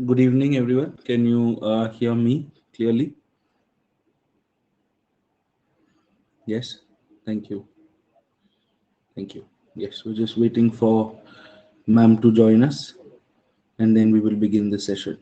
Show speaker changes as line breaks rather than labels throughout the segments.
Good evening, everyone. Can you hear me clearly? Yes. Thank you. Thank you. Yes, we're just waiting for ma'am to join us, and then we will begin the session.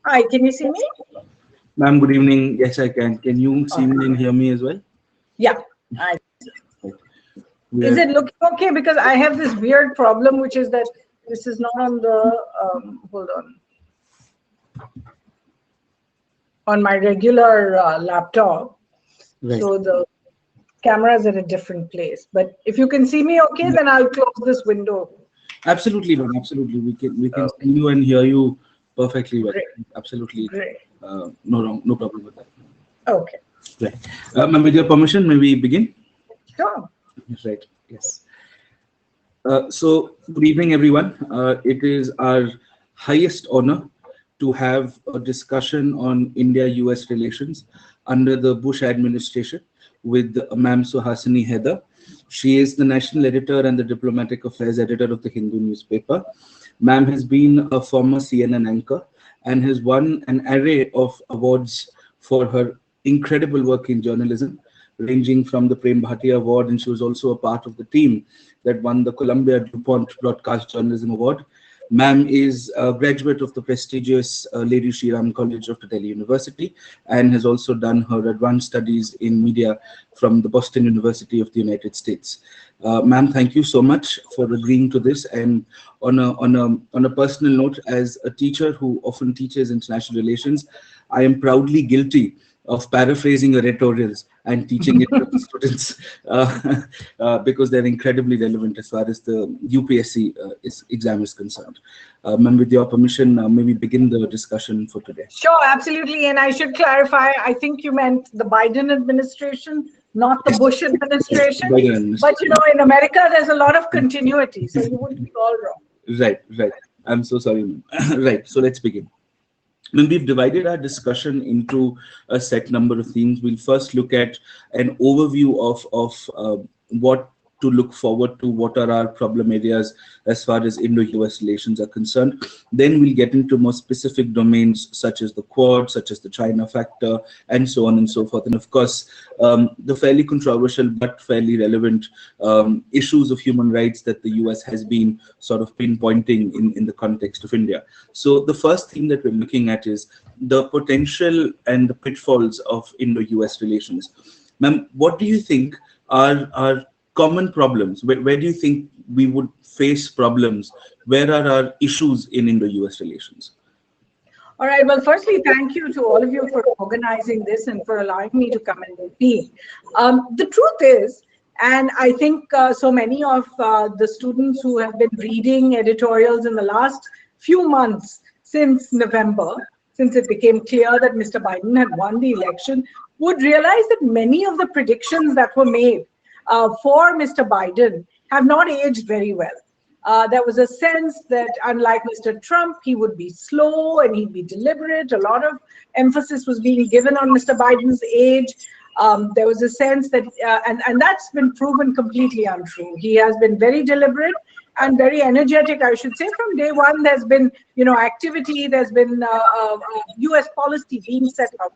Hi, can you see me?
Ma'am, good evening. Yes, I can. Can you see me and hear me as well?
Yeah. I,
Right. We
is
are
it looking okay? Because I have this weird problem, which is that this is not on the, hold on my regular laptop.
right.
So the camera is at a different place. But if you can see me okay, then I'll close this window.
Absolutely, ma'am. Absolutely. We can
Okay,
see you and hear you perfectly well.
great,
Absolutely.
great.
No problem with that.
Okay,
Right. Ma'am, with your permission, may we begin?
sure.
Right. Yes. So, good evening, everyone. It is our highest honor to have a discussion on India-US relations under the Bush administration with Ma'am Suhasini Haidar. She is the national editor and the diplomatic affairs editor of the Hindu newspaper. Ma'am has been a former CNN anchor and has won an array of awards for her incredible work in journalism, ranging from the Prem Bhatia Award, and she was also a part of the team that won the Columbia DuPont Broadcast Journalism Award. Ma'am is a graduate of the prestigious Lady Shri Ram College of Delhi University and has also done her advanced studies in media from the Boston University of the United States. Ma'am, thank you so much for agreeing to this. And on a personal note, as a teacher who often teaches international relations, I am proudly guilty of paraphrasing your editorials and teaching it to the students because they're incredibly relevant as far as the UPSC exam is concerned. Ma'am, with your permission, may we begin the discussion for today?
Sure, absolutely. And I should clarify, I think you meant the Biden administration, not the
Yes.
Bush
Yes,
administration.
Biden administration.
But in America, there's a lot of continuity, so you wouldn't be all wrong.
Right, right. I'm so sorry, ma'am. Right, so let's begin. When we've divided our discussion into a set number of themes, we'll first look at an overview of what to look forward to, what are our problem areas as far as Indo-US relations are concerned. Then we'll get into more specific domains such as the Quad, such as the China factor, and so on and so forth. And of course, the fairly controversial but fairly relevant issues of human rights that the US has been sort of pinpointing in the context of India. So the first theme that we're looking at is the potential and the pitfalls of Indo-US relations. Ma'am, what do you think are common problems? Where do you think we would face problems? Where are our issues in Indo-US relations?
All right. Well, firstly, thank you to all of you for organizing this and for allowing me to come and speak. The truth is, and I think so many of the students who have been reading editorials in the last few months since November, since it became clear that Mr. Biden had won the election, would realize that many of the predictions that were made for Mr. Biden have not aged very well. There was a sense that, unlike Mr. Trump, he would be slow and he'd be deliberate. A lot of emphasis was being given on Mr. Biden's age. There was a sense that, and that's been proven completely untrue. He has been very deliberate and very energetic, I should say. From day one, there's been, activity. There's been U.S. policy being set up,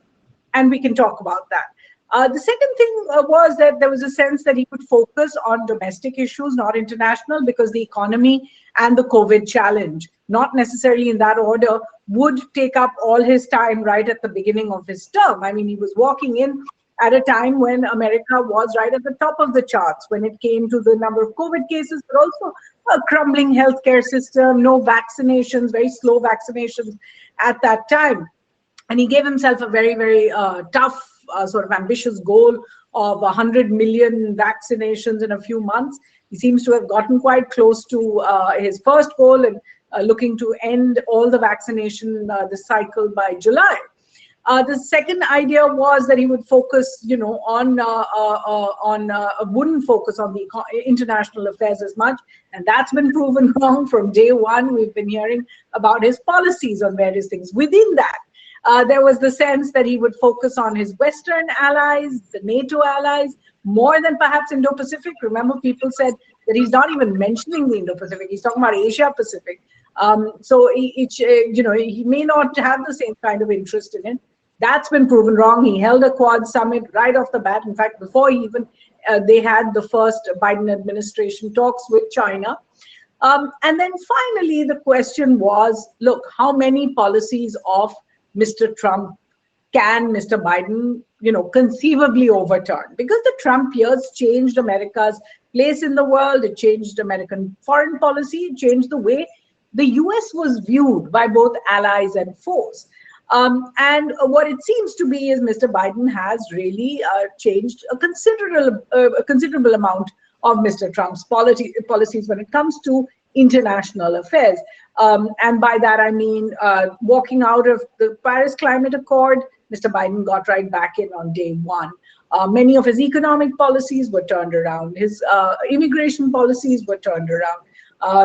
and we can talk about that. The second thing was that there was a sense that he could focus on domestic issues, not international, because the economy and the COVID challenge, not necessarily in that order, would take up all his time right at the beginning of his term. I mean, he was walking in at a time when America was right at the top of the charts when it came to the number of COVID cases, but also a crumbling healthcare system, no vaccinations, very slow vaccinations at that time. And he gave himself a very, very tough, sort of ambitious goal of 100 million vaccinations in a few months. He seems to have gotten quite close to his first goal and looking to end all the vaccination this cycle by July. The second idea was that he would focus, wouldn't focus on the international affairs as much, and that's been proven wrong from day one. We've been hearing about his policies on various things. Within that, there was the sense that he would focus on his Western allies, the NATO allies, more than perhaps Indo-Pacific. Remember, people said that he's not even mentioning the Indo-Pacific. He's talking about Asia-Pacific. So he may not have the same kind of interest in it. That's been proven wrong. He held a Quad summit right off the bat. In fact, before even they had the first Biden administration talks with China. And then finally, the question was, look, how many policies of Mr. Trump can Mr. Biden, conceivably overturn? Because the Trump years changed America's place in the world. It changed American foreign policy. It changed the way the US was viewed by both allies and foes. And what it seems to be is Mr. Biden has really changed a considerable amount of Mr. Trump's policies when it comes to international affairs. And by that, I mean, walking out of the Paris Climate Accord, Mr. Biden got right back in on day one. Many of his economic policies were turned around. His immigration policies were turned around.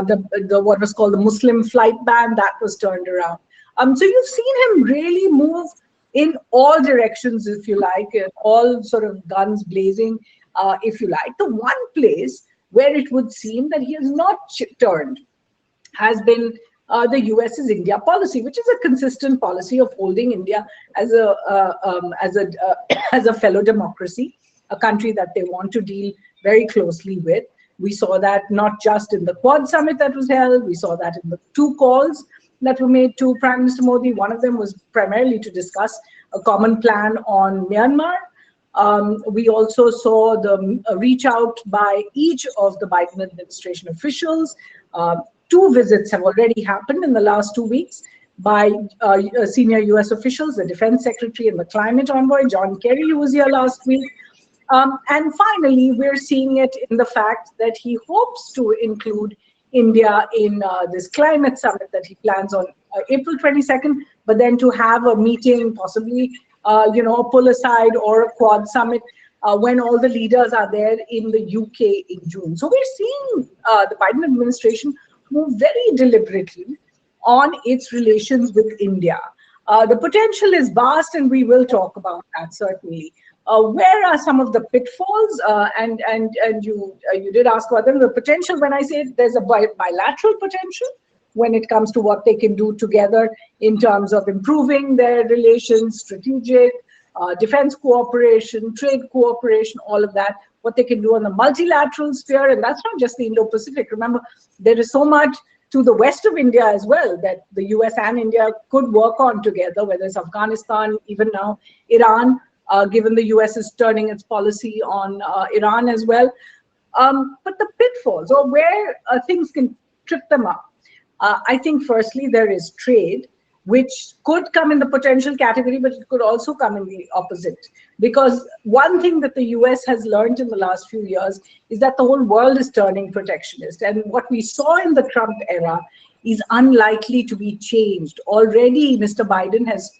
The what was called the Muslim flight ban, that was turned around. So you've seen him really move in all directions, if you like, all sort of guns blazing, if you like. The one place where it would seem that he has not turned has been the US's India policy, which is a consistent policy of holding India as a fellow democracy, a country that they want to deal very closely with. We saw that not just in the Quad summit that was held, we saw that in the two calls that were made to Prime Minister Modi. One of them was primarily to discuss a common plan on Myanmar. We also saw the reach out by each of the Biden administration officials. Two visits have already happened in the last 2 weeks by senior US officials, the defense secretary and the climate envoy, John Kerry, who was here last week. And finally, we're seeing it in the fact that he hopes to include India in this climate summit that he plans on April 22nd, but then to have a meeting, possibly, a pull aside or a Quad summit when all the leaders are there in the UK in June. So we're seeing the Biden administration move very deliberately on its relations with India. The potential is vast, and we will talk about that certainly. Where are some of the pitfalls? And you did ask about them. The potential, when I say there's a bilateral potential when it comes to what they can do together in terms of improving their relations, strategic, defense cooperation, trade cooperation, all of that, what they can do on the multilateral sphere. And that's not just the Indo-Pacific. Remember, there is so much to the west of India as well that the US and India could work on together, whether it's Afghanistan, even now Iran, given the US is turning its policy on Iran as well. But the pitfalls, or where things can trip them up, I think firstly there is trade, which could come in the potential category, but it could also come in the opposite. Because one thing that the US has learned in the last few years is that the whole world is turning protectionist. And what we saw in the Trump era is unlikely to be changed. Already, Mr. Biden has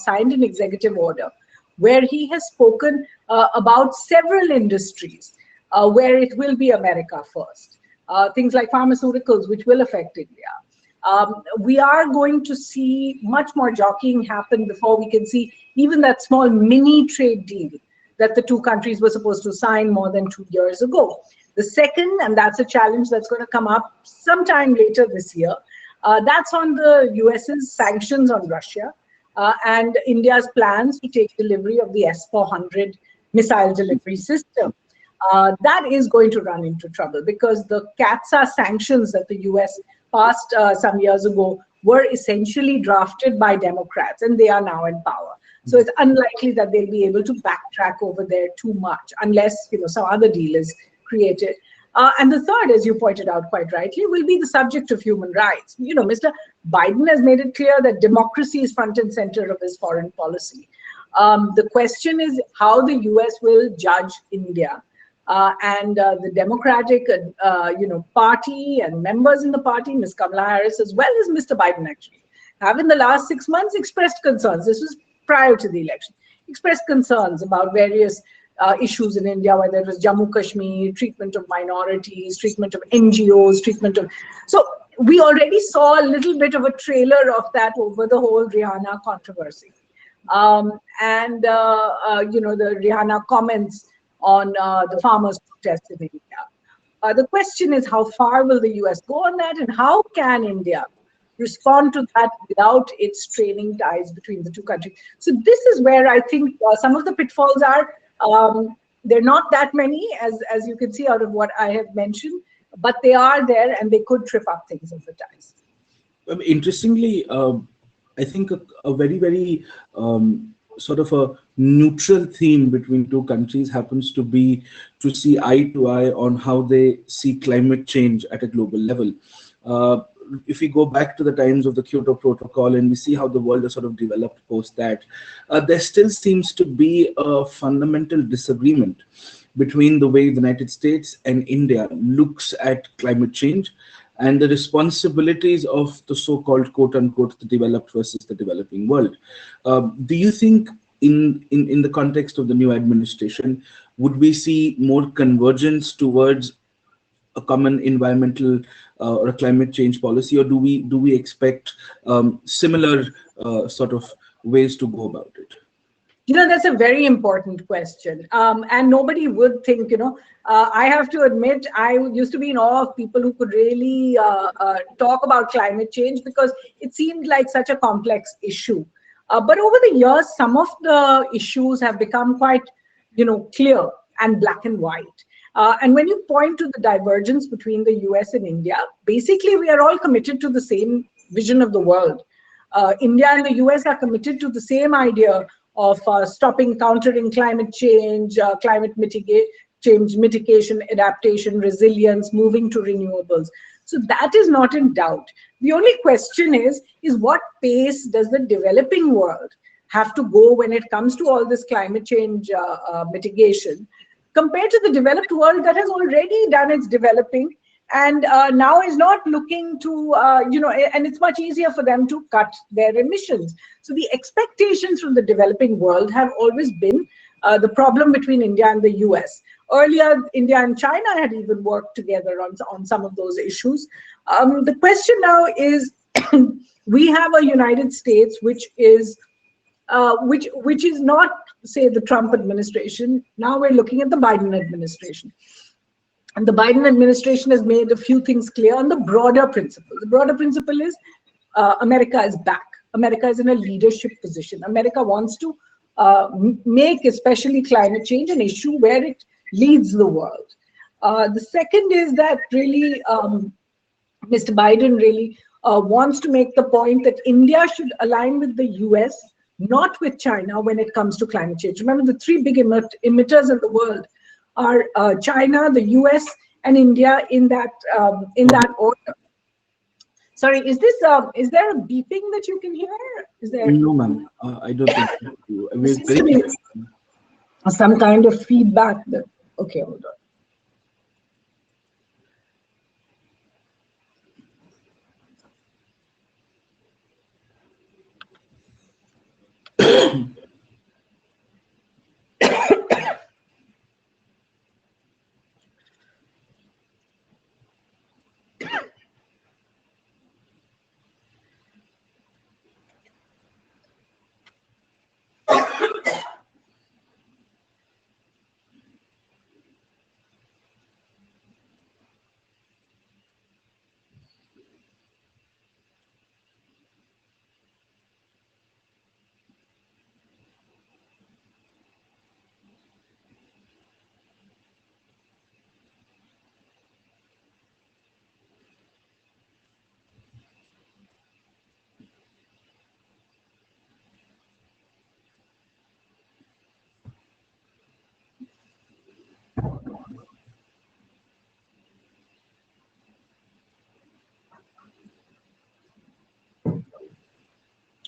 signed an executive order where he has spoken about several industries where it will be America first. Things like pharmaceuticals, which will affect India. We are going to see much more jockeying happen before we can see even that small mini trade deal that the two countries were supposed to sign more than 2 years ago. The second, and that's a challenge that's going to come up sometime later this year, that's on the US's sanctions on Russia and India's plans to take delivery of the S-400 missile delivery system, that is going to run into trouble, because the CAATSA sanctions that the US passed some years ago were essentially drafted by Democrats, and they are now in power. So it's unlikely that they'll be able to backtrack over there too much, unless some other deal is created. And the third, as you pointed out quite rightly, will be the subject of human rights. Mr. Biden has made it clear that democracy is front and center of his foreign policy. The question is how the US will judge India. And the Democratic, party and members in the party, Ms. Kamala Harris, as well as Mr. Biden, actually, have in the last 6 months expressed concerns. This was prior to the election, expressed concerns about various issues in India, whether it was Jammu Kashmir, treatment of minorities, treatment of NGOs, So we already saw a little bit of a trailer of that over the whole Rihanna controversy. The Rihanna comments on the farmers' protests in India. The question is, how far will the US go on that, and how can India respond to that without its straining ties between the two countries? So this is where I think some of the pitfalls are. They're not that many, as you can see out of what I have mentioned, but they are there, and they could trip up things in the ties.
Interestingly, I think a very, very sort of a neutral theme between two countries happens to be to see eye to eye on how they see climate change at a global level. If we go back to the times of the Kyoto Protocol and we see how the world has sort of developed post that, there still seems to be a fundamental disagreement between the way the United States and India looks at climate change and the responsibilities of the so-called quote-unquote the developed versus the developing world. Do you think in the context of the new administration, would we see more convergence towards a common environmental or a climate change policy, or do we expect similar sort of ways to go about it?
That's a very important question. And nobody would think, I have to admit, I used to be in awe of people who could really talk about climate change, because it seemed like such a complex issue. But over the years, some of the issues have become quite, clear and black and white. And when you point to the divergence between the US and India, basically we are all committed to the same vision of the world. India and the US are committed to the same idea of countering climate change, change mitigation, adaptation, resilience, moving to renewables. So that is not in doubt. The only question is what pace does the developing world have to go when it comes to all this climate change mitigation, compared to the developed world that has already done its developing and now is not looking to, and it's much easier for them to cut their emissions. So the expectations from the developing world have always been the problem between India and the US. Earlier, India and China had even worked together on some of those issues. The question now is, we have a United States which is not, say, the Trump administration. Now we're looking at the Biden administration. And the Biden administration has made a few things clear on the broader principle. The broader principle is America is back. America is in a leadership position. America wants to make especially climate change an issue where it leads the world. The second is that really Mr. Biden really wants to make the point that India should align with the US, not with China, when it comes to climate change. Remember, the three big emitters in the world are China, the US, and India in that order. Sorry, is there a beeping that you can hear? Is there?
No, ma'am. I don't think so.
Some kind of feedback. Okay, hold on.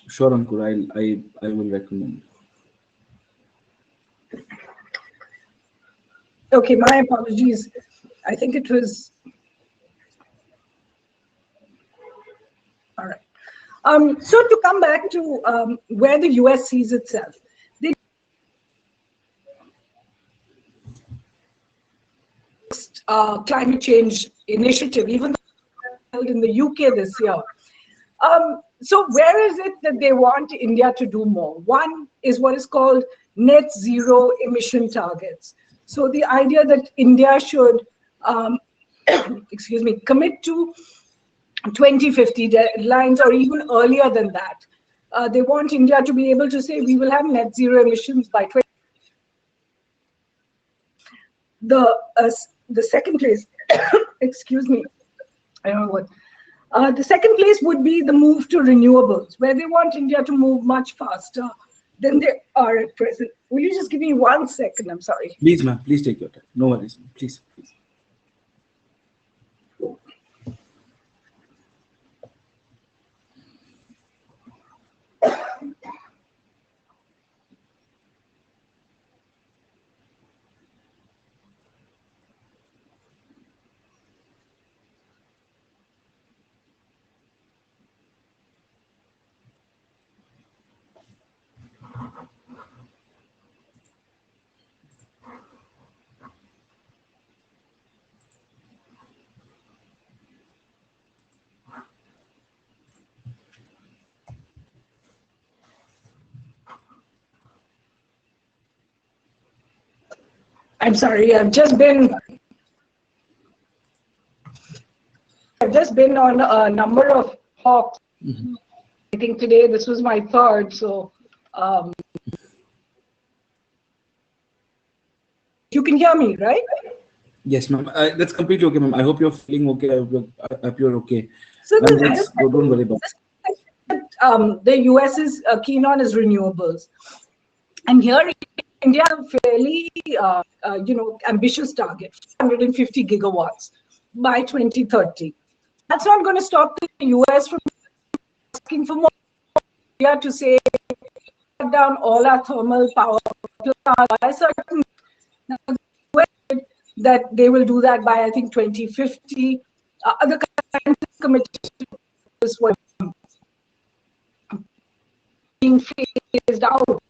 Sure, Ankur, I will recommend.
Okay, my apologies. I think it was, all right. So to come back to where the US sees itself, the climate change initiative, even held in the UK this year. So where is it that they want India to do more? One is what is called net zero emission targets. So the idea that India should, excuse me, commit to 2050 deadlines or even earlier than that. They want India to be able to say we will have net zero emissions by 20. The second place, excuse me, I don't know what. The second place would be the move to renewables, where they want India to move much faster than they are at present. Will you just give me 1 second? I'm sorry.
Please, ma'am, please take your time. No worries, please, please.
I'm sorry, I've just been on a number of talks.
Mm-hmm.
I think today this was my third, so you can hear me, right?
Yes, ma'am. That's completely okay, ma'am. I hope you're feeling okay. I hope you're okay.
So
don't worry about it.
The US is keen on is renewables, and here India has a fairly ambitious target, 150 gigawatts by 2030. That's not going to stop the US from asking for more. India to say shut down all our thermal power plants. That they will do that by I think 2050. Other countries committed to this one being phased out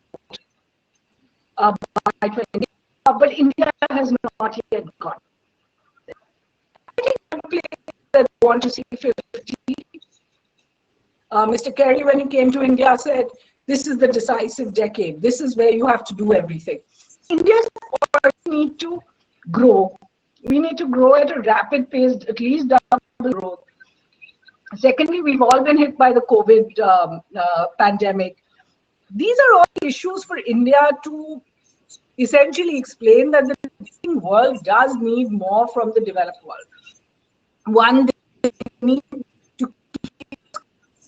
by 20, but India has not yet got. I think one place that I want to see 50. Mr. Kerry, when he came to India, said, "This is the decisive decade. This is where you have to do everything." India need to grow. We need to grow at a rapid pace, at least double growth. Secondly, we've all been hit by the COVID pandemic. These are all issues for India to essentially explain that the developing world does need more from the developed world. One, they need to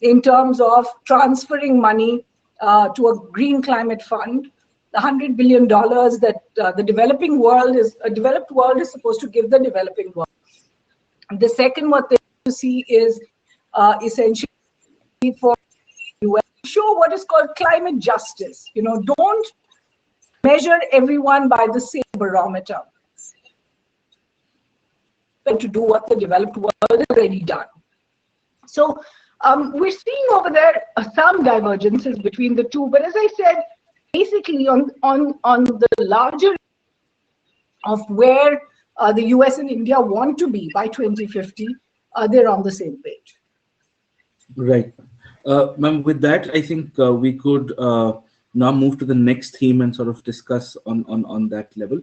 in terms of transferring money to a green climate fund. The $100 billion that the developing world is, a developed world is supposed to give the developing world. The second, what they see is essentially for US show what is called climate justice. You know, don't measure everyone by the same barometer. To do what the developed world has already done. So we're seeing over there some divergences between the two, but as I said, basically on the larger of where the US and India want to be by 2050, they're on the same page.
Right. Ma'am, with that, I think we could now move to the next theme and sort of discuss on that level.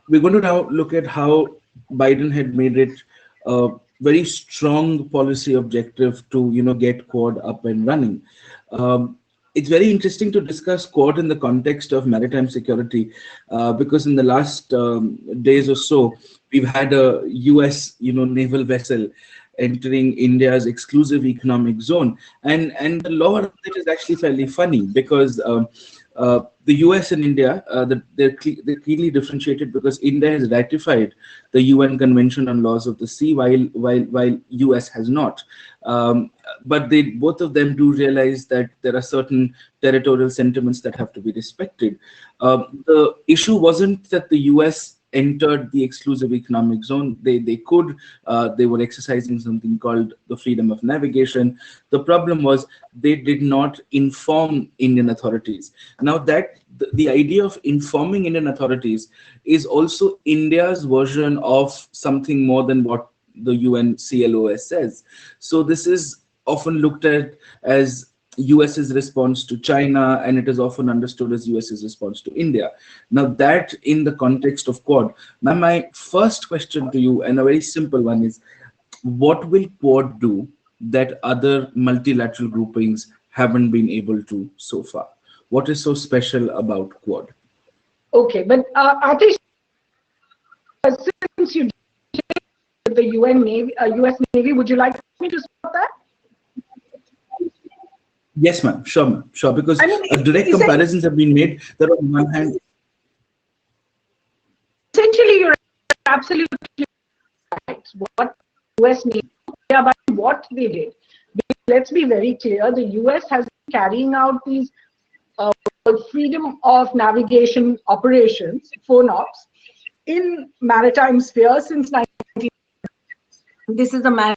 We're going to now look at how Biden had made it a very strong policy objective to, you know, get Quad up and running. It's very interesting to discuss Quad in the context of maritime security, because in the last days or so, we've had a US, naval vessel entering India's exclusive economic zone, and the law of it is actually fairly funny because The US and India, they're clearly differentiated because India has ratified the UN Convention on Laws of the Sea, while US has not. But both of them do realize that there are certain territorial sentiments that have to be respected. The issue wasn't that the US entered the exclusive economic zone. They were exercising something called the freedom of navigation. The problem was they did not inform Indian authorities. Now that the idea of informing Indian authorities is also India's version of something more than what the UN CLOS says. So this is often looked at as US's response to China, and it is often understood as US's response to India. Now that in the context of Quad, now my first question to you, and a very simple one, is what will Quad do that other multilateral groupings haven't been able to so far? What is so special about Quad?
Okay, but Atish, since you did the US Navy, would you like me to start that?
Yes, ma'am. Sure, ma'am. Sure, because direct comparisons have been made. That on one hand,
essentially, you're absolutely right. What US Navy, but what they did. Let's be very clear. The US has been carrying out these freedom of navigation operations, FONOPs, in maritime sphere since 1990. This is a man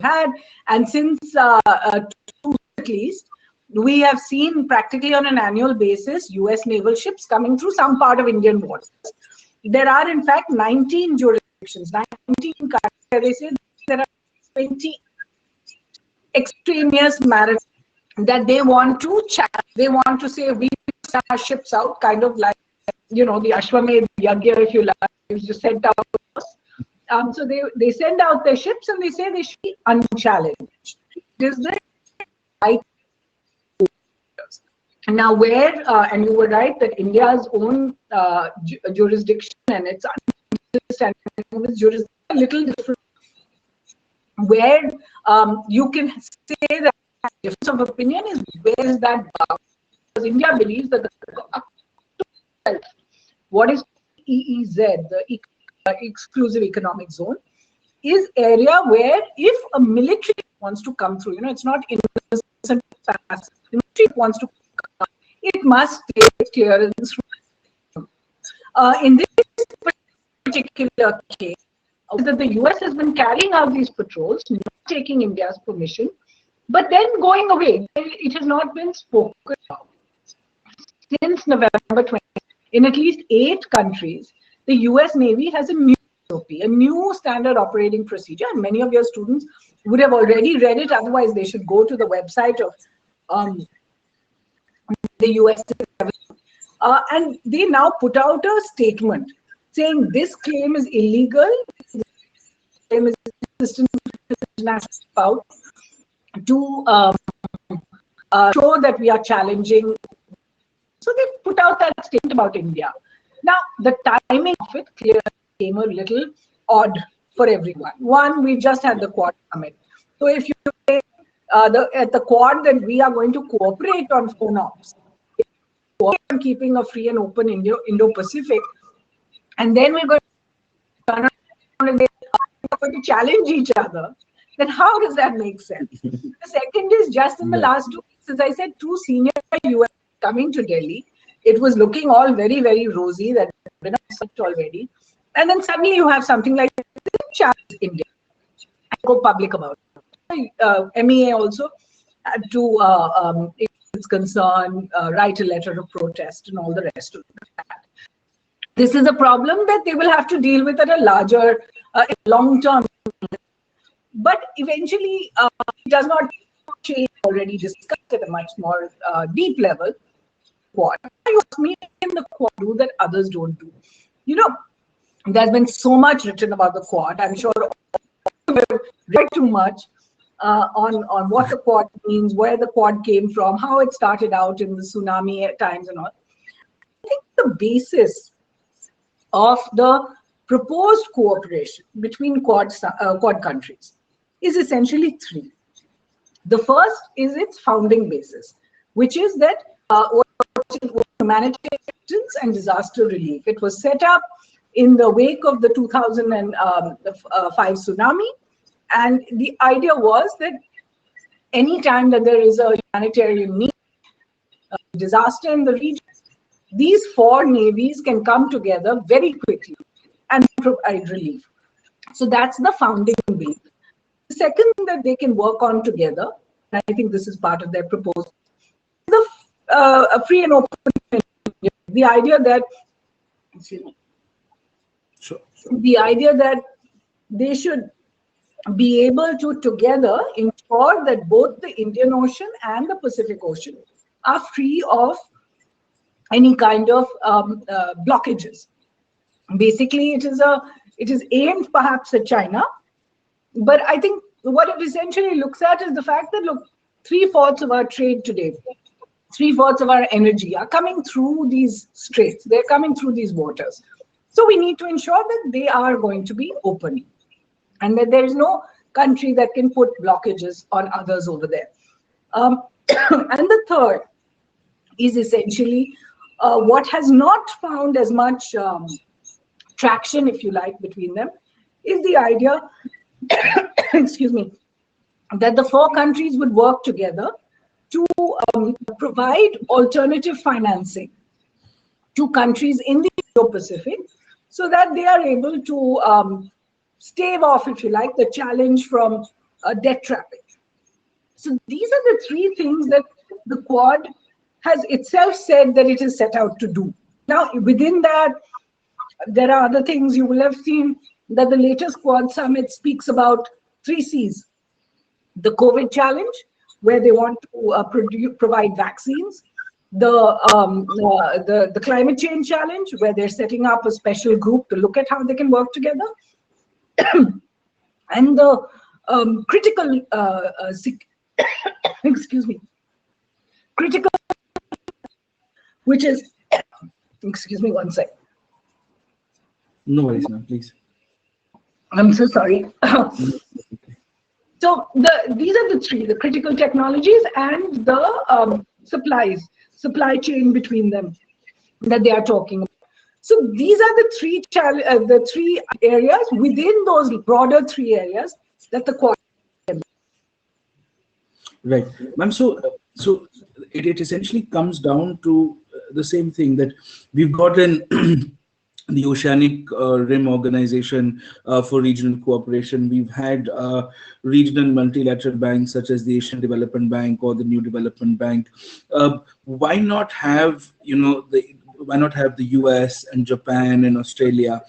had, and since at least, we have seen practically on an annual basis US naval ships coming through some part of Indian waters. There are in fact 19 jurisdictions, 19 countries where they say there are 20 extraneous maritime that they want to chat. They want to say we send our ships out, kind of like, the Ashwamedh Yagya, if you like, is just sent out. So they send out their ships and they say they should be unchallenged. Is the right? Now, where, and you were right, that India's own jurisdiction and its jurisdiction a little different, where you can say that difference of opinion is where is that bound? Because India believes that what is EEZ, the exclusive economic zone, is area where if a military wants to come through, it's not innocent pass. The military wants to come, it must take clearance. In this particular case, that the US has been carrying out these patrols, not taking India's permission, but then going away. It has not been spoken about. Since November 20, in at least 8 countries, the US Navy has a new SOP, a new standard operating procedure, and many of your students would have already read it. Otherwise, they should go to the website of the US. And they now put out a statement saying this claim is illegal, this claim is consistent with international spout, to show that we are challenging. So they put out that statement about India. Now, the timing of it clearly came a little odd for everyone. One, we just had the Quad summit. So if you say at the Quad that we are going to cooperate on FONOPs, on keeping a free and open Indo-Pacific, and then we're going to turn around and they're going to challenge each other, then how does that make sense? The second is just in the last 2 weeks, as I said, 2 senior US coming to Delhi. It was looking all very, very rosy, that been already. And then suddenly you have something like challenge India and go public about it. MEA also had to, its concern, write a letter of protest and all the rest of that. This is a problem that they will have to deal with at a larger, long-term. But eventually, it does not change, already discussed at a much more deep level. Quad. You ask me in the Quad do that others don't do. There's been so much written about the Quad. I'm sure we've read too much on what the Quad means, where the Quad came from, how it started out in the tsunami times and all. I think the basis of the proposed cooperation between Quad countries is essentially 3. The first is its founding basis, which is that what humanitarian assistance and disaster relief. It was set up in the wake of the 2005 tsunami. And the idea was that anytime that there is a humanitarian need, disaster in the region, these four navies can come together very quickly and provide relief. So that's the founding base. The second thing that they can work on together, and I think this is part of their proposal, is a free and open, the idea that, excuse me,
Sure.
the idea that they should be able to together ensure that both the Indian Ocean and the Pacific Ocean are free of any kind of blockages. Basically, it is aimed perhaps at China, but I think what it essentially looks at is the fact that, look, 3/4 of our trade today, 3/4 of our energy are coming through these straits. They're coming through these waters. So we need to ensure that they are going to be open and that there is no country that can put blockages on others over there. And the third is essentially what has not found as much traction, if you like, between them, is the idea, excuse me, that the four countries would work together to provide alternative financing to countries in the Indo-Pacific so that they are able to stave off, if you like, the challenge from debt trapping. So these are the three things that the Quad has itself said that it is set out to do. Now, within that, there are other things. You will have seen that the latest Quad Summit speaks about 3 Cs. The COVID challenge, where they want to provide vaccines. The climate change challenge, where they're setting up a special group to look at how they can work together. And the critical, excuse me, critical, which is, excuse me one sec.
No worries, ma'am, please.
I'm so sorry. So these are the three, the critical technologies and the supply chain between them that they are talking about. So these are the three areas within those broader 3 areas that the Quad.
Right, ma'am. So it essentially comes down to the same thing, that we've got the Oceanic Rim Organization for Regional Cooperation. We've had regional multilateral banks such as the Asian Development Bank or the New Development Bank. Why not have the US and Japan and Australia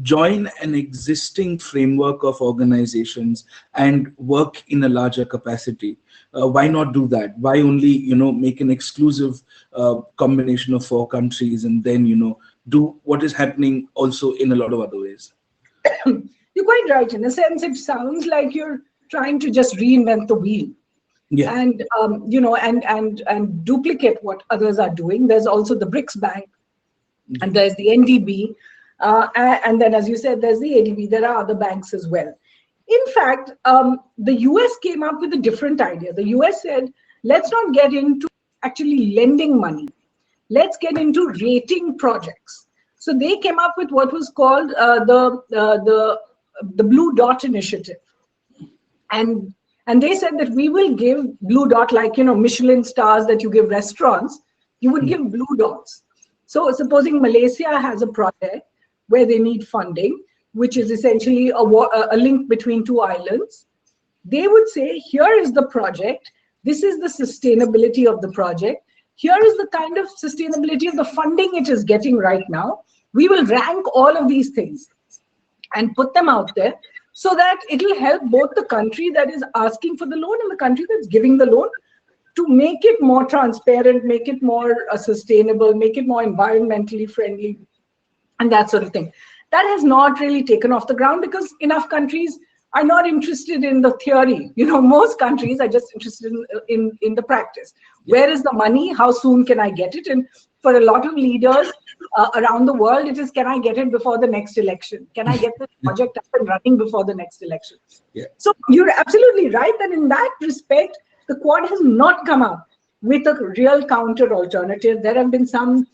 join an existing framework of organizations and work in a larger capacity? Why not do that? Why only make an exclusive combination of 4 countries and then do what is happening also in a lot of other ways?
You're quite right. In a sense, it sounds like you're trying to just reinvent the wheel. Yeah. And and duplicate what others are doing. There's also the BRICS Bank, and there's the NDB, and then, as you said, there's the ADB. There are other banks as well. In fact, the US came up with a different idea. The US said, let's not get into actually lending money. Let's get into rating projects. So they came up with what was called the Blue Dot Initiative, and they said that we will give Blue Dot, like Michelin stars that you give restaurants. You would give Blue Dots. So supposing Malaysia has a project where they need funding, which is essentially a link between 2 islands, they would say, here is the project. This is the sustainability of the project. Here is the kind of sustainability of the funding it is getting right now. We will rank all of these things and put them out there so that it will help both the country that is asking for the loan and the country that's giving the loan to make it more transparent, make it more sustainable, make it more environmentally friendly, and that sort of thing. That has not really taken off the ground because enough countries are not interested in the theory. Most countries are just interested in the practice. Where is the money? How soon can I get it? And for a lot of leaders around the world, it is, can I get it before the next election? Can I get this project up and running before the next election? Yeah. So you're absolutely right that in that respect, the Quad has not come up with a real counter alternative. There have been some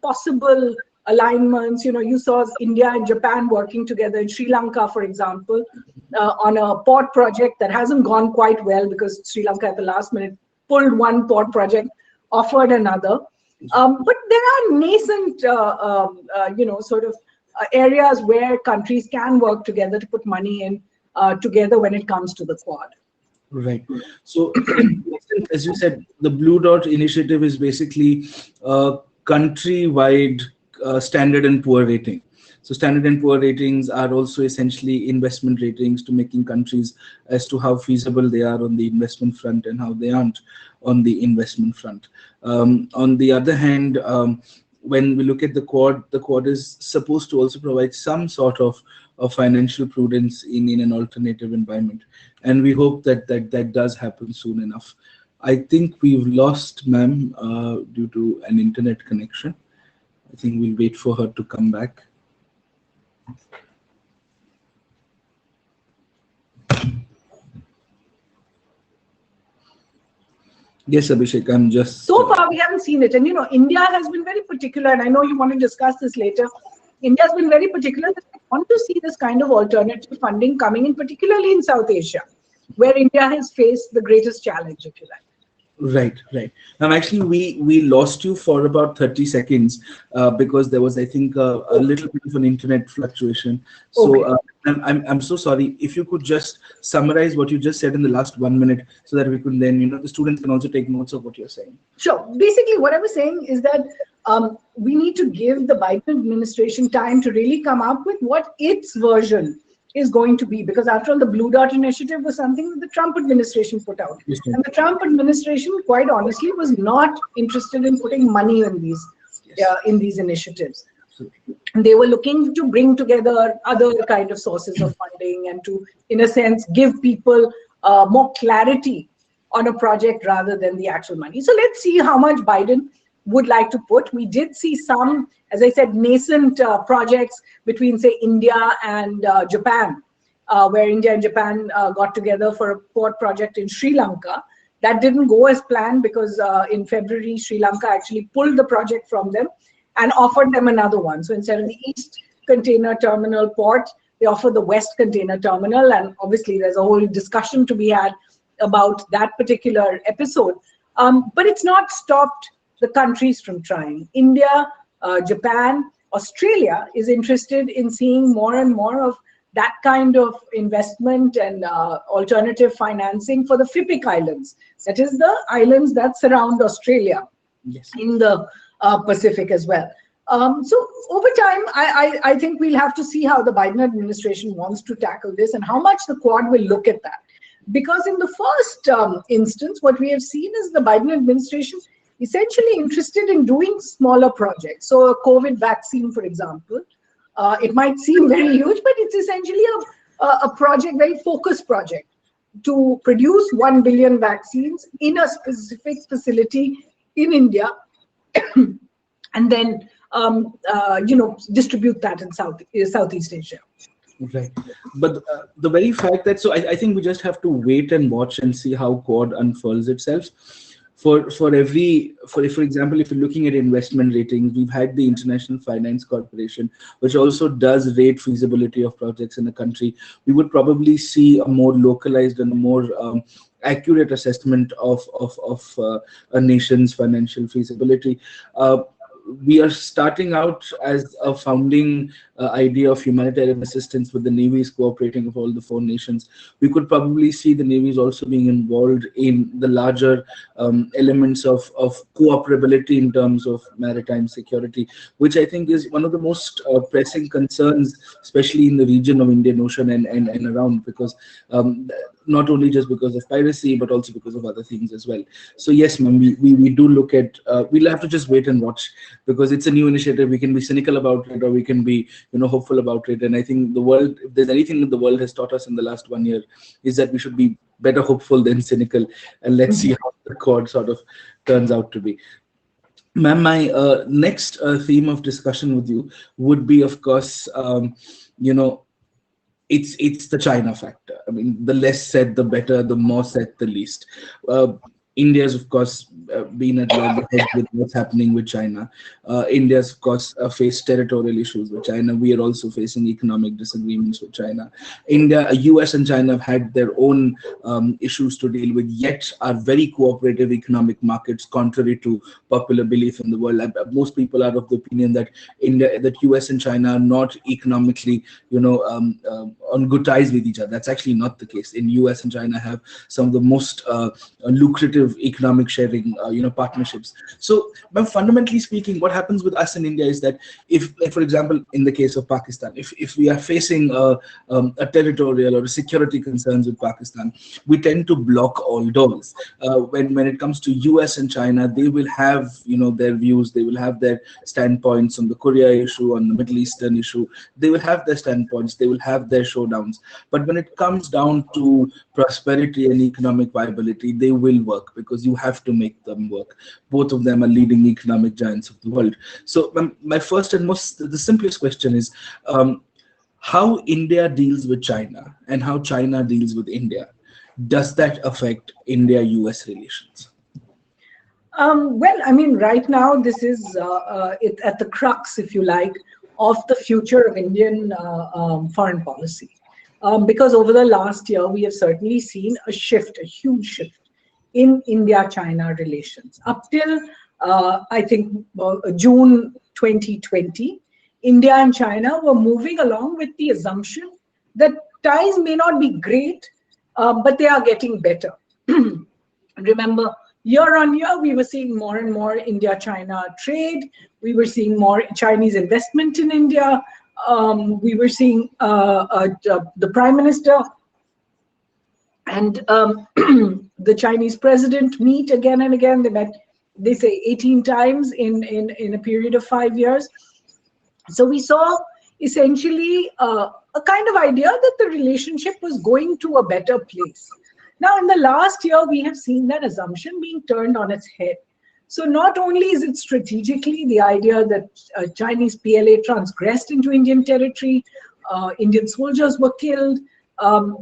possible alignments. You saw India and Japan working together in Sri Lanka, for example, on a port project that hasn't gone quite well because Sri Lanka at the last minute pulled one port project, offered another. But there are nascent, sort of areas where countries can work together to put money in together when it comes to the Quad.
Right. So, as you said, the Blue Dot initiative is basically a country-wide Standard and Poor rating. So Standard and Poor ratings are also essentially investment ratings to making countries as to how feasible they are on the investment front and how they aren't on the investment front. On the other hand, when we look at the Quad is supposed to also provide some sort of financial prudence in an alternative environment. And we hope that does happen soon enough. I think we've lost ma'am due to an internet connection. I think we'll wait for her to come back. Yes, Abhishek, I'm just...
So far, we haven't seen it. And, India has been very particular, and I know you want to discuss this later. India has been very particular that we want to see this kind of alternative funding coming in, particularly in South Asia, where India has faced the greatest challenge, if you like.
Right. Actually, we lost you for about 30 seconds because there was, I think, a little bit of an internet fluctuation. So okay. I'm so sorry. If you could just summarize what you just said in the last 1 minute, so that we could then, the students can also take notes of what you're saying.
Sure. Basically, what I was saying is that we need to give the Biden administration time to really come up with what its version is going to be, because after all, the Blue Dot initiative was something that the Trump administration put out. Yes, and the Trump administration, quite honestly, was not interested in putting money in these initiatives. And they were looking to bring together other kind of sources of funding and to, in a sense, give people more clarity on a project rather than the actual money. So let's see how much Biden would like to put. We did see some, as I said, nascent projects between, say, India and Japan, where India and Japan got together for a port project in Sri Lanka. That didn't go as planned because in February, Sri Lanka actually pulled the project from them and offered them another one. So instead of the East Container Terminal port, they offered the West Container Terminal. And obviously, there's a whole discussion to be had about that particular episode. But it's not stopped the countries from trying. India, Japan, Australia is interested in seeing more and more of that kind of investment and alternative financing for the FIPIC Islands. That is the islands that surround Australia. Yes. In the Pacific as well. So over time, I think we'll have to see how the Biden administration wants to tackle this and how much the Quad will look at that. Because in the first instance, what we have seen is the Biden administration essentially interested in doing smaller projects. So a COVID vaccine, for example, it might seem very huge, but it's essentially a project, very focused project to produce 1 billion vaccines in a specific facility in India and then, distribute that in Southeast Asia.
Right. But the very fact that, so I think we just have to wait and watch and see how Quad unfolds itself. For example, if you're looking at investment ratings, we've had the International Finance Corporation, which also does rate feasibility of projects in a country. We would probably see a more localized and a more accurate assessment of a nation's financial feasibility. We are starting out as a founding idea of humanitarian assistance with the navies cooperating of all the 4 nations. We could probably see the navies also being involved in the larger elements of cooperability in terms of maritime security, which I think is one of the most pressing concerns, especially in the region of Indian Ocean and around, because not only just because of piracy, but also because of other things as well. So yes, ma'am, we do look at, we'll have to just wait and watch, because it's a new initiative. We can be cynical about it, or we can be, hopeful about it. And I think the world, if there's anything that the world has taught us in the last 1 year, is that we should be better hopeful than cynical. And let's see how the Quad sort of turns out to be. Ma'am, my next theme of discussion with you would be, of course, it's the China factor. I mean, the less said, the better, the more said, the least. India's, of course, been at loggerheads with what's happening with China. India's, of course, faced territorial issues with China. We are also facing economic disagreements with China. India, US, and China have had their own issues to deal with, yet are very cooperative economic markets, contrary to popular belief in the world. Most people are of the opinion that US and China are not economically, on good ties with each other. That's actually not the case. In US and China have some of the most lucrative economic sharing, partnerships. So, but fundamentally speaking, what happens with us in India is that if, like, for example, in the case of Pakistan, if we are facing a territorial or a security concerns with Pakistan, we tend to block all doors. When it comes to US and China, they will have their views, they will have their standpoints on the Korea issue, on the Middle Eastern issue. They will have their standpoints, they will have their showdowns. But when it comes down to prosperity and economic viability, they will work, because you have to make them work. Both of them are leading economic giants of the world. So my first and the simplest question is, how India deals with China and how China deals with India. Does that affect India-US relations?
Well, I mean, right now, this is it at the crux, if you like, of the future of Indian foreign policy. Because over the last year, we have certainly seen a shift, a huge shift in India-China relations. Up till, I think, June 2020, India and China were moving along with the assumption that ties may not be great, but they are getting better. Remember, year on year, we were seeing more and more India-China trade. We were seeing more Chinese investment in India. We were seeing the Prime Minister and the Chinese President meet again and again. They met, they say, 18 times in a period of 5 years. So we saw essentially a kind of idea that the relationship was going to a better place. Now, in the last year, we have seen that assumption being turned on its head. So not only is it strategically the idea that Chinese PLA transgressed into Indian territory, Indian soldiers were killed,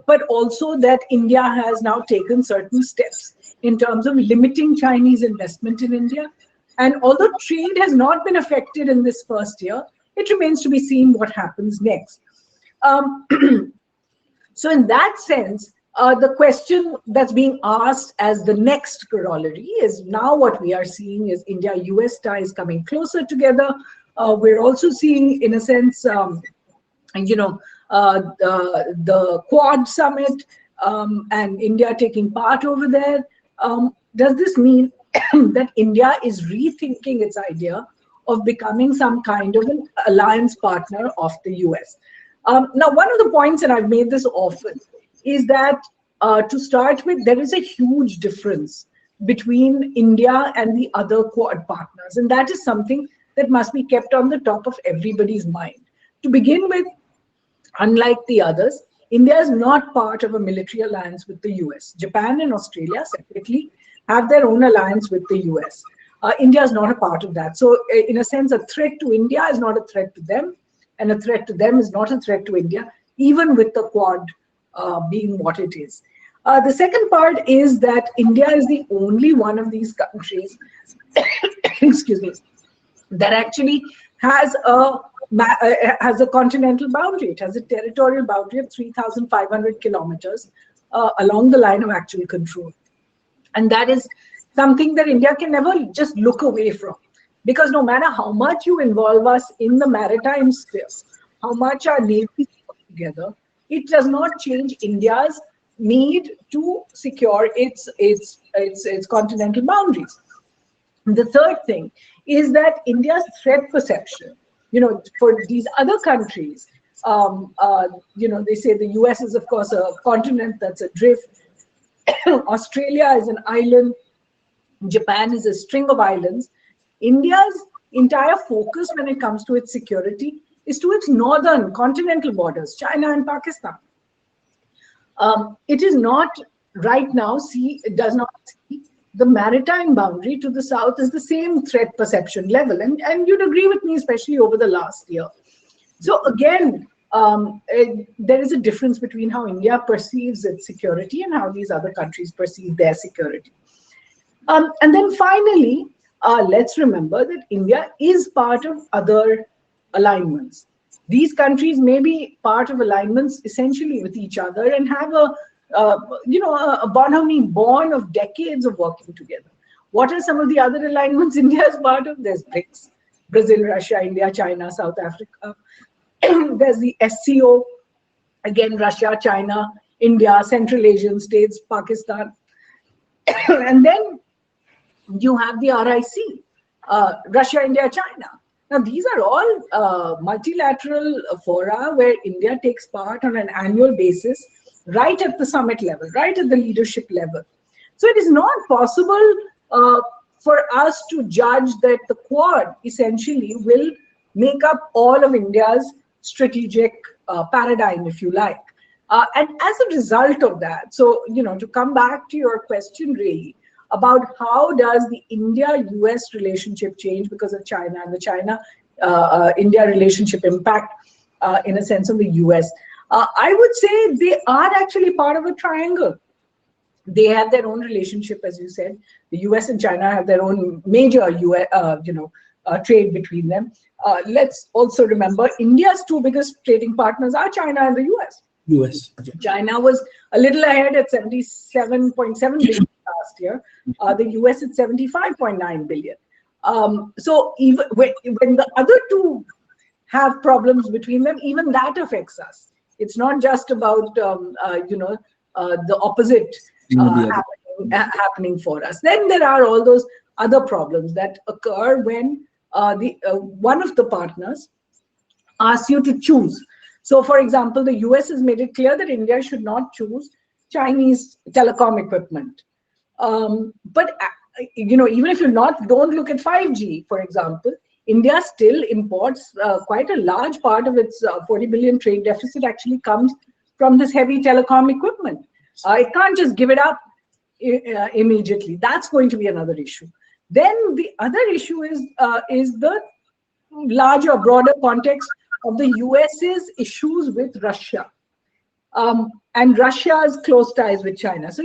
but also that India has now taken certain steps in terms of limiting Chinese investment in India. And although trade has not been affected in this first year, it remains to be seen what happens next. So in that sense, the question that's being asked as the next corollary is, now what we are seeing is India-US ties coming closer together. We're also seeing, in a sense, the Quad summit and India taking part over there. Does this mean that India is rethinking its idea of becoming some kind of an alliance partner of the US? Now, one of the points, and I've made this often, is that to start with, there is a huge difference between India and the other Quad partners. And that is something that must be kept on the top of everybody's mind. To begin with, unlike the others, India is not part of a military alliance with the US. Japan and Australia separately have their own alliance with the US. India is not a part of that. So in a sense, a threat to India is not a threat to them, and a threat to them is not a threat to India, even with the Quad being what it is. The second part is that India is the only one of these countries, excuse me, that actually has a continental boundary. It has a territorial boundary of 3,500 kilometers along the line of actual control. And that is something that India can never just look away from. Because no matter how much you involve us in the maritime sphere, how much our navies work together, it does not change India's need to secure its continental boundaries. The third thing is that India's threat perception, for these other countries, they say the US is, of course, a continent that's adrift. Australia is an island. Japan is a string of islands. India's entire focus when it comes to its security is to its northern continental borders, China and Pakistan. It is not right now, it does not see the maritime boundary to the south as the same threat perception level. And you'd agree with me, especially over the last year. So again, there is a difference between how India perceives its security and how these other countries perceive their security. And then finally, let's remember that India is part of other alignments. These countries may be part of alignments essentially with each other and have a bond of decades of working together. What are some of the other alignments India is part of? There's BRICS, Brazil, Russia, India, China, South Africa. There's the SCO, again, Russia, China, India, Central Asian states, Pakistan. And then you have the RIC, Russia, India, China. Now, these are all multilateral fora where India takes part on an annual basis, right at the summit level, right at the leadership level. So it is not possible for us to judge that the Quad essentially will make up all of India's strategic paradigm, if you like. And as a result of that, so, to come back to your question really about how does the India-US relationship change because of China and the China-India relationship impact, in a sense, on the US, I would say they are actually part of a triangle. They have their own relationship, as you said. The US and China have their own major trade between them. Let's also remember India's two biggest trading partners are China and the US. China was a little ahead at 77.7 billion last year. The US at 75.9 billion. So even when the other two have problems between them, even that affects us. It's not just about the opposite happening for us. Then there are all those other problems that occur when one of the partners asks you to choose. So, for example, the US has made it clear that India should not choose Chinese telecom equipment. But even if you don't look at 5G, for example, India still imports quite a large part of its 40 billion trade deficit actually comes from this heavy telecom equipment. It can't just give it up immediately. That's going to be another issue. Then the other issue is the larger, broader context of the US's issues with Russia and Russia's close ties with China. So,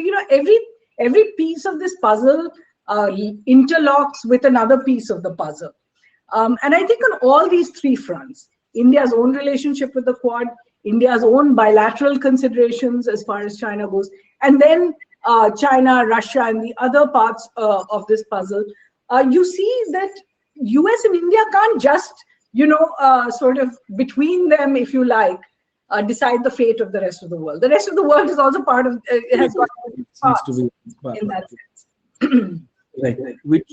every piece of this puzzle interlocks with another piece of the puzzle. And I think on all these three fronts, India's own relationship with the Quad, India's own bilateral considerations as far as China goes, and then China, Russia, and the other parts of this puzzle, you see that US and India can't just, sort of between them, if you like, decide the fate of the rest of the world. The rest of the world is also part of, it has got parts in that sense.
Right, which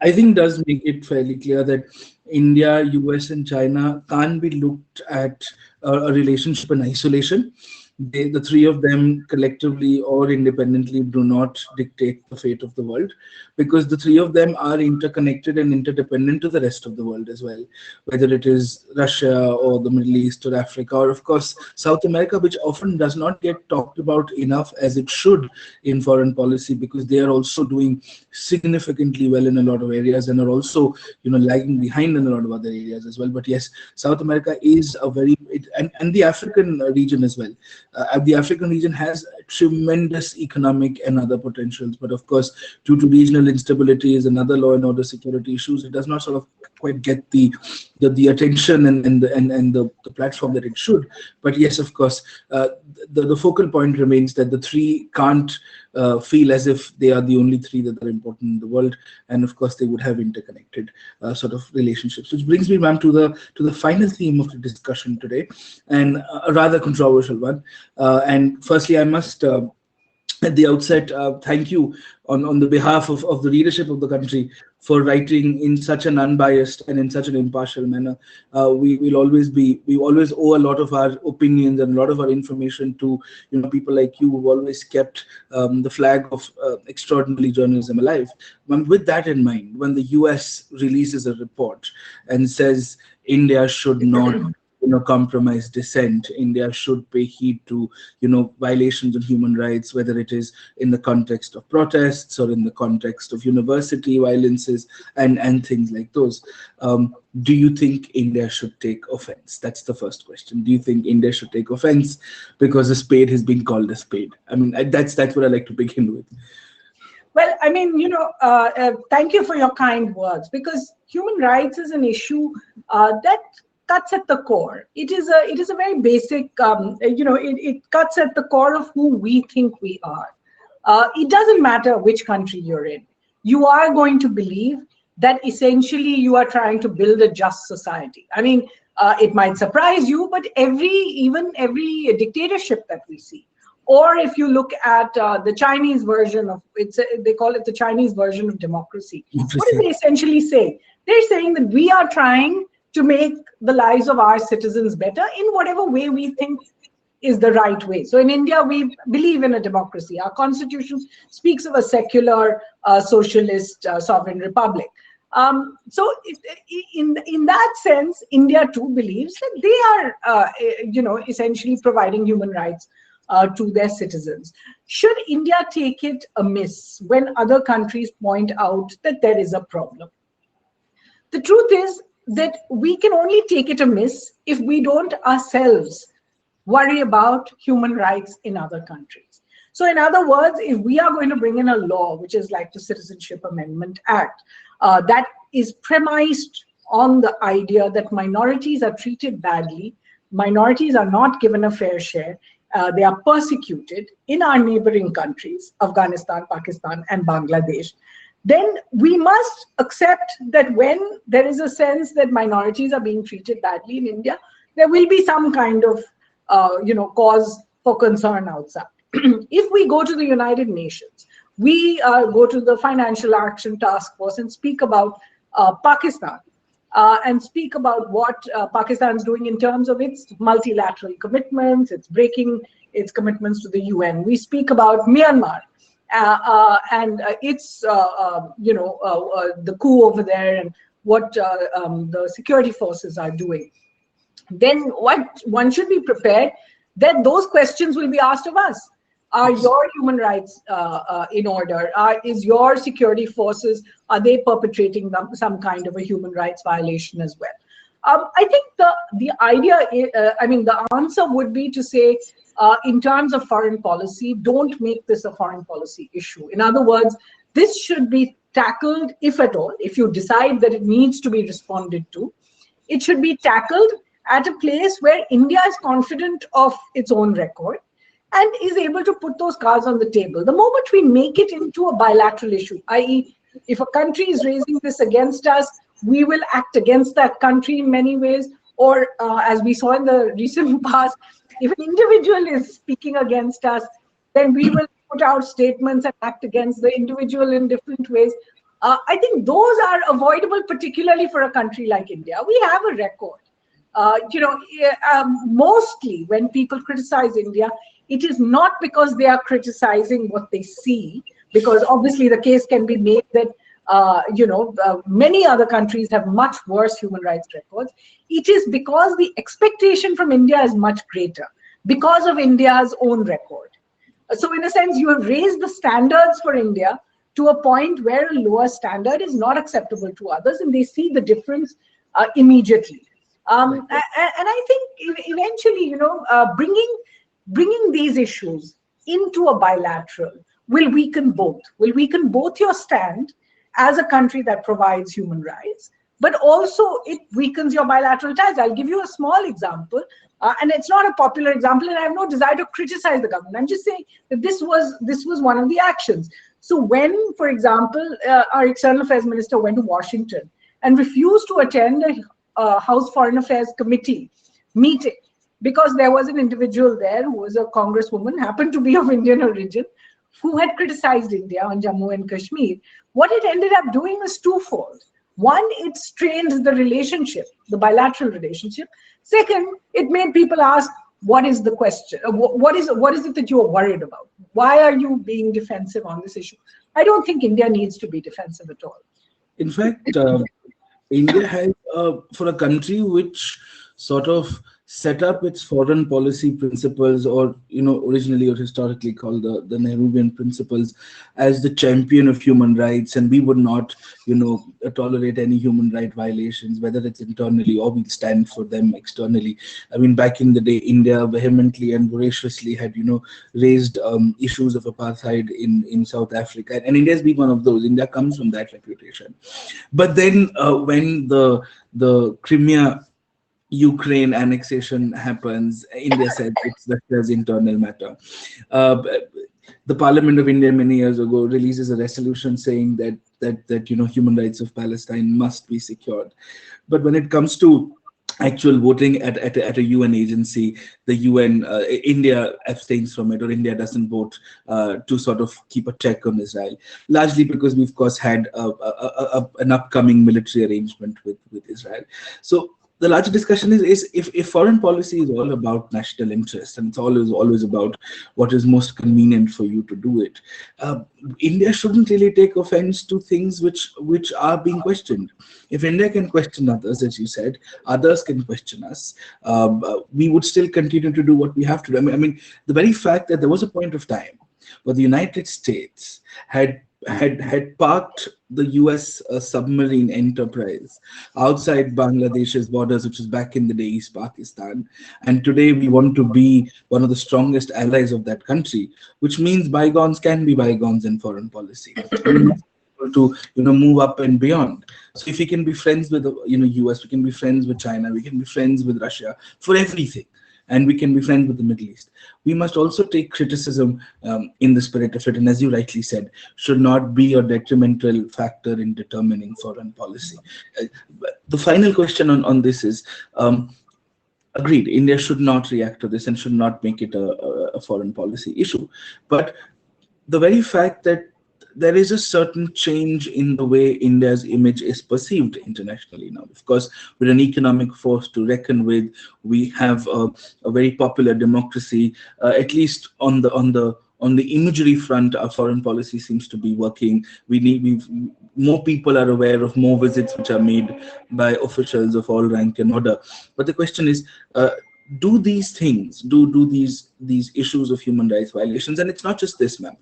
I think does make it fairly clear that India, US, and China can't be looked at a relationship in isolation. The three of them collectively or independently do not dictate the fate of the world, because the three of them are interconnected and interdependent to the rest of the world as well, whether it is Russia or the Middle East or Africa, or of course South America, which often does not get talked about enough as it should in foreign policy, because they are also doing significantly well in a lot of areas and are also lagging behind in a lot of other areas as well. But yes, South America is a very and the African region as well. The African region has tremendous economic and other potentials, but of course, due to regional instabilities and other law and order security issues, it does not sort of quite get the attention and the platform that it should. But yes, of course, the focal point remains that the three can't feel as if they are the only three that are important in the world, and of course they would have interconnected sort of relationships. Which brings me, ma'am, to the final theme of the discussion today, and a rather controversial one. And firstly, I must at the outset thank you on the behalf of the leadership of the country for writing in such an unbiased and in such an impartial manner. We always owe a lot of our opinions and a lot of our information to people like you who've always kept the flag of extraordinary journalism alive. With that in mind, when the US releases a report and says India should not compromise dissent, India should pay heed to violations of human rights, whether it is in the context of protests or in the context of university violences and things like those. Do you think India should take offense? That's the first question. Do you think India should take offense because a spade has been called a spade? I mean, that's what I like to begin with.
Well, I mean, thank you for your kind words, because human rights is an issue that cuts at the core. It is a very basic, it cuts at the core of who we think we are. It doesn't matter which country you're in. You are going to believe that essentially you are trying to build a just society. I mean, it might surprise you, but even every dictatorship that we see, or if you look at the Chinese version of it, they call it the Chinese version of democracy. What do they essentially say? They're saying that we are trying to make the lives of our citizens better in whatever way we think is the right way. So in India, we believe in a democracy. Our constitution speaks of a secular, socialist, sovereign republic. In that sense, India too believes that they are, essentially providing human rights to their citizens. Should India take it amiss when other countries point out that there is a problem? The truth is that we can only take it amiss if we don't ourselves worry about human rights in other countries. So in other words, if we are going to bring in a law, which is like the Citizenship Amendment Act, that is premised on the idea that minorities are treated badly, minorities are not given a fair share, they are persecuted in our neighboring countries, Afghanistan, Pakistan, and Bangladesh, then we must accept that when there is a sense that minorities are being treated badly in India, there will be some kind of cause for concern outside. If we go to the United Nations, we go to the Financial Action Task Force and speak about Pakistan, and speak about what Pakistan is doing in terms of its multilateral commitments, it's breaking its commitments to the UN. We speak about Myanmar and its, the coup over there and what the security forces are doing. Then what one should be prepared that those questions will be asked of us. Are your human rights in order? Is your security forces, are they perpetrating some kind of a human rights violation as well? I think the idea, the answer would be to say, in terms of foreign policy, don't make this a foreign policy issue. In other words, this should be tackled, if at all, if you decide that it needs to be responded to, it should be tackled at a place where India is confident of its own record and is able to put those cards on the table. The moment we make it into a bilateral issue, i.e., if a country is raising this against us, we will act against that country in many ways, or as we saw in the recent past, if an individual is speaking against us, then we will put out statements and act against the individual in different ways. I think those are avoidable, particularly for a country like India. We have a record. Mostly when people criticize India, it is not because they are criticizing what they see, because obviously the case can be made that many other countries have much worse human rights records. It is because the expectation from India is much greater because of India's own record. So in a sense, you have raised the standards for India to a point where a lower standard is not acceptable to others, and they see the difference immediately. And I think eventually, bringing these issues into a bilateral will weaken both your stand as a country that provides human rights, but also it weakens your bilateral ties. I'll give you a small example, and it's not a popular example, and I have no desire to criticize the government. I'm just saying that this was one of the actions. So when, for example, our External Affairs Minister went to Washington and refused to attend a House Foreign Affairs Committee meeting because there was an individual there who was a congresswoman, happened to be of Indian origin, who had criticized India on Jammu and Kashmir, what it ended up doing was twofold. One, it strained the relationship, the bilateral relationship. Second, it made people ask, what is the question? What is it that you are worried about? Why are you being defensive on this issue? I don't think India needs to be defensive at all.
In fact, India has, for a country which sort of set up its foreign policy principles, or originally or historically called the Nehruvian principles, as the champion of human rights, and we would not tolerate any human right violations, whether it's internally or we'll stand for them externally. I mean, back in the day, India vehemently and voraciously had raised issues of apartheid in South Africa, and India's been one of those. India comes from that reputation. But then when the Crimea Ukraine annexation happens, India said it's Russia's internal matter. Uh, the Parliament of India many years ago releases a resolution saying that human rights of Palestine must be secured. But when it comes to actual voting at a UN agency, the UN, India abstains from it, or India doesn't vote to sort of keep a check on Israel, largely because we've of course had an upcoming military arrangement with Israel. So the larger discussion is if foreign policy is all about national interest, and it's always about what is most convenient for you to do it, India shouldn't really take offense to things which are being questioned. If India can question others, as you said, others can question us. We would still continue to do what we have to do. I mean, the very fact that there was a point of time where the United States had parked the US submarine enterprise outside Bangladesh's borders, which was back in the day East Pakistan, and today we want to be one of the strongest allies of that country, which means bygones can be bygones in foreign policy. We must be able to move up and beyond. So if we can be friends with the US, we can be friends with China, we can be friends with Russia for everything, and we can be friends with the Middle East. We must also take criticism in the spirit of it, and as you rightly said, should not be a detrimental factor in determining foreign policy. The final question on this is, agreed, India should not react to this and should not make it a foreign policy issue. But the very fact that there is a certain change in the way India's image is perceived internationally now. Of course, we're an economic force to reckon with. We have a very popular democracy. At least on the imagery front, our foreign policy seems to be working. More people are aware of more visits which are made by officials of all rank and order. But the question is, do these things, do these issues of human rights violations, and it's not just this, ma'am.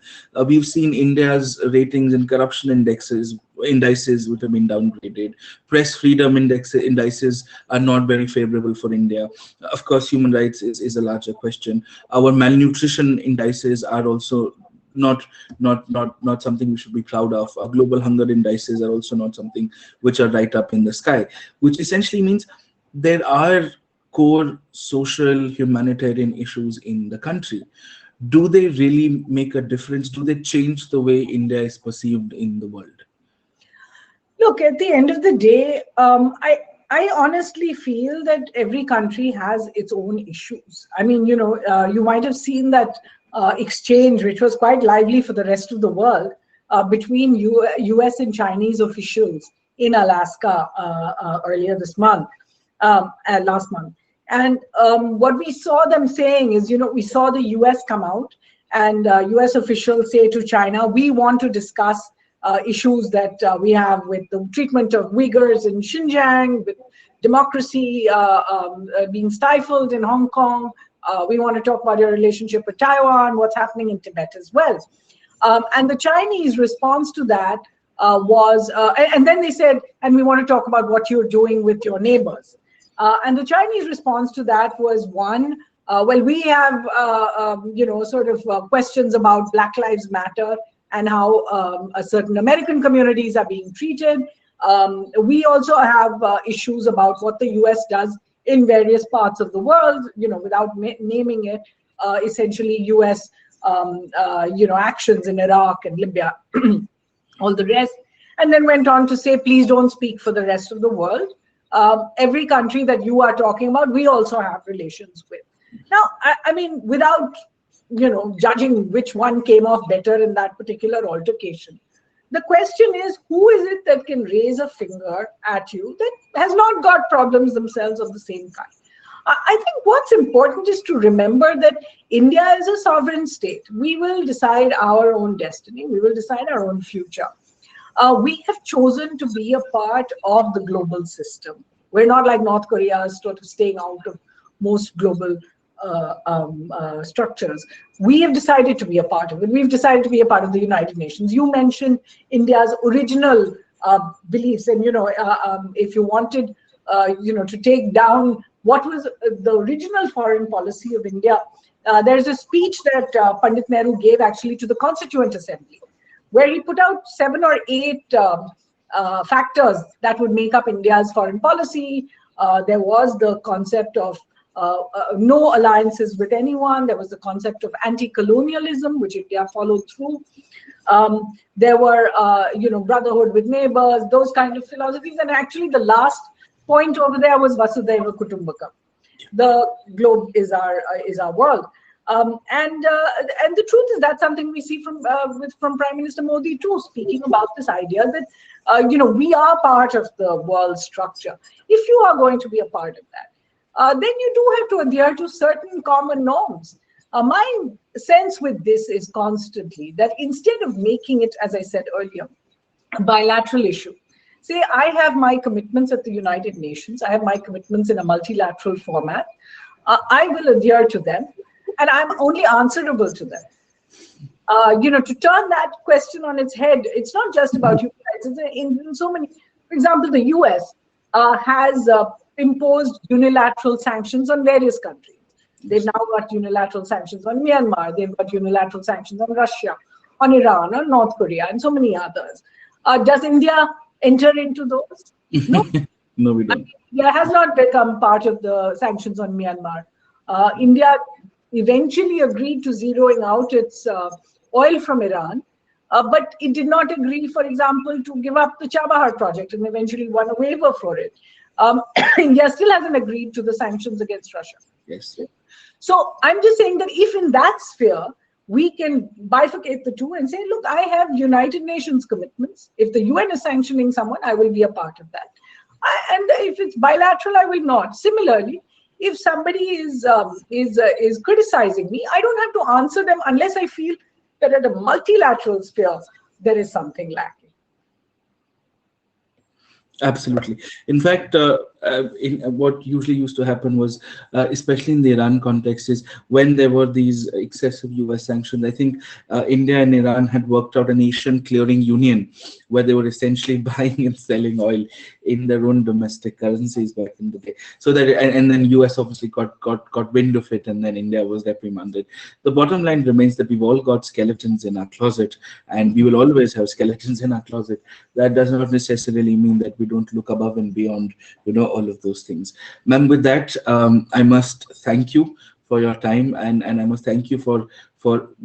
We've seen India's ratings and corruption indices which have been downgraded. Press freedom indices are not very favorable for India. Of course, human rights is a larger question. Our malnutrition indices are also not something we should be proud of. Our global hunger indices are also not something which are right up in the sky, which essentially means there are core social humanitarian issues in the country. Do they really make a difference? Do they change the way India is perceived in the world?
Look, at the end of the day, I honestly feel that every country has its own issues. I mean, you might have seen that exchange, which was quite lively for the rest of the world, between US and Chinese officials in Alaska earlier this month, last month. And what we saw them saying is, we saw the US come out and US officials say to China, we want to discuss issues that we have with the treatment of Uyghurs in Xinjiang, with democracy being stifled in Hong Kong. We want to talk about your relationship with Taiwan, what's happening in Tibet as well. And the Chinese response to that was, and then they said, and we want to talk about what you're doing with your neighbors. And the Chinese response to that was one, well, we have, questions about Black Lives Matter and how certain American communities are being treated. We also have issues about what the US does in various parts of the world, without naming it, essentially US, actions in Iraq and Libya, all the rest. And then went on to say, please don't speak for the rest of the world. Every country that you are talking about, we also have relations with. Now, I mean, without, judging which one came off better in that particular altercation, the question is, who is it that can raise a finger at you that has not got problems themselves of the same kind? I think what's important is to remember that India is a sovereign state. We will decide our own destiny. We will decide our own future. We have chosen to be a part of the global system. We're not like North Korea, sort of staying out of most global structures. We have decided to be a part of it. We've decided to be a part of the United Nations. You mentioned India's original beliefs, and if you wanted, to take down what was the original foreign policy of India, there's a speech that Pandit Nehru gave actually to the Constituent Assembly, where he put out 7 or 8 factors that would make up India's foreign policy. There was the concept of no alliances with anyone. There was the concept of anti-colonialism, which India followed through. There were, brotherhood with neighbors, those kind of philosophies. And actually, the last point over there was Vasudhaiva Kutumbakam. The globe is our world. And the truth is that's something we see from Prime Minister Modi too, speaking about this idea that we are part of the world structure. If you are going to be a part of that, then you do have to adhere to certain common norms. My sense with this is constantly that instead of making it, as I said earlier, a bilateral issue, say I have my commitments at the United Nations, I have my commitments in a multilateral format, I will adhere to them, and I'm only answerable to them. To turn that question on its head, it's not just about human rights. It's in so many, for example, the US has imposed unilateral sanctions on various countries. They've now got unilateral sanctions on Myanmar. They've got unilateral sanctions on Russia, on Iran, on North Korea, and so many others. Does India enter into those? No.
No, we don't.
India has not become part of the sanctions on Myanmar. India eventually agreed to zeroing out its oil from Iran, but it did not agree, for example, to give up the Chabahar project and eventually won a waiver for it. India still hasn't agreed to the sanctions against Russia.
Yes.
So I'm just saying that if in that sphere, we can bifurcate the two and say, look, I have United Nations commitments. If the UN is sanctioning someone, I will be a part of that. And if it's bilateral, I will not. Similarly, if somebody is criticizing me, I don't have to answer them unless I feel that at a multilateral sphere, there is something lacking.
Absolutely. In fact, what usually used to happen was, especially in the Iran context, is when there were these excessive US sanctions, I think India and Iran had worked out an Asian clearing union where they were essentially buying and selling oil in their own domestic currencies back in the day. So that, and then US obviously got wind of it, and then India was reprimanded. The bottom line remains that we've all got skeletons in our closet, and we will always have skeletons in our closet. That does not necessarily mean that we don't look above and beyond, all of those things. Ma'am, with that, I must thank you for your time, and I must thank you for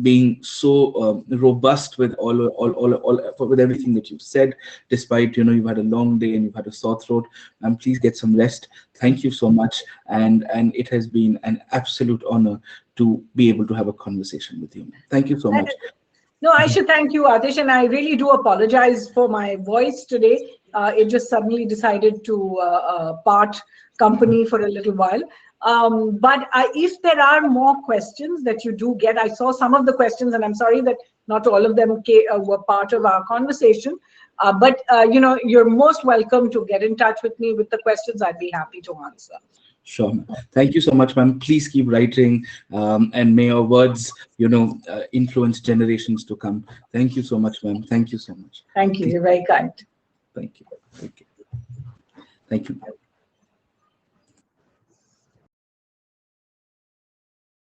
being so robust with with everything that you've said, despite you've had a long day and you've had a sore throat. And please get some rest. Thank you so much, and it has been an absolute honor to be able to have a conversation with you. Thank you so much.
No, I should thank you, Atish, and I really do apologize for my voice today. It just suddenly decided to part company for a little while. But if there are more questions that you do get, I saw some of the questions, and I'm sorry that not all of them were part of our conversation. But you're most welcome to get in touch with me with the questions. I'd be happy to answer.
Sure. Thank you so much, ma'am. Please keep writing, and may your words, influence generations to come. Thank you so much, ma'am. Thank you so much.
Thank you. You're very kind.
Thank you. Thank you. Thank you.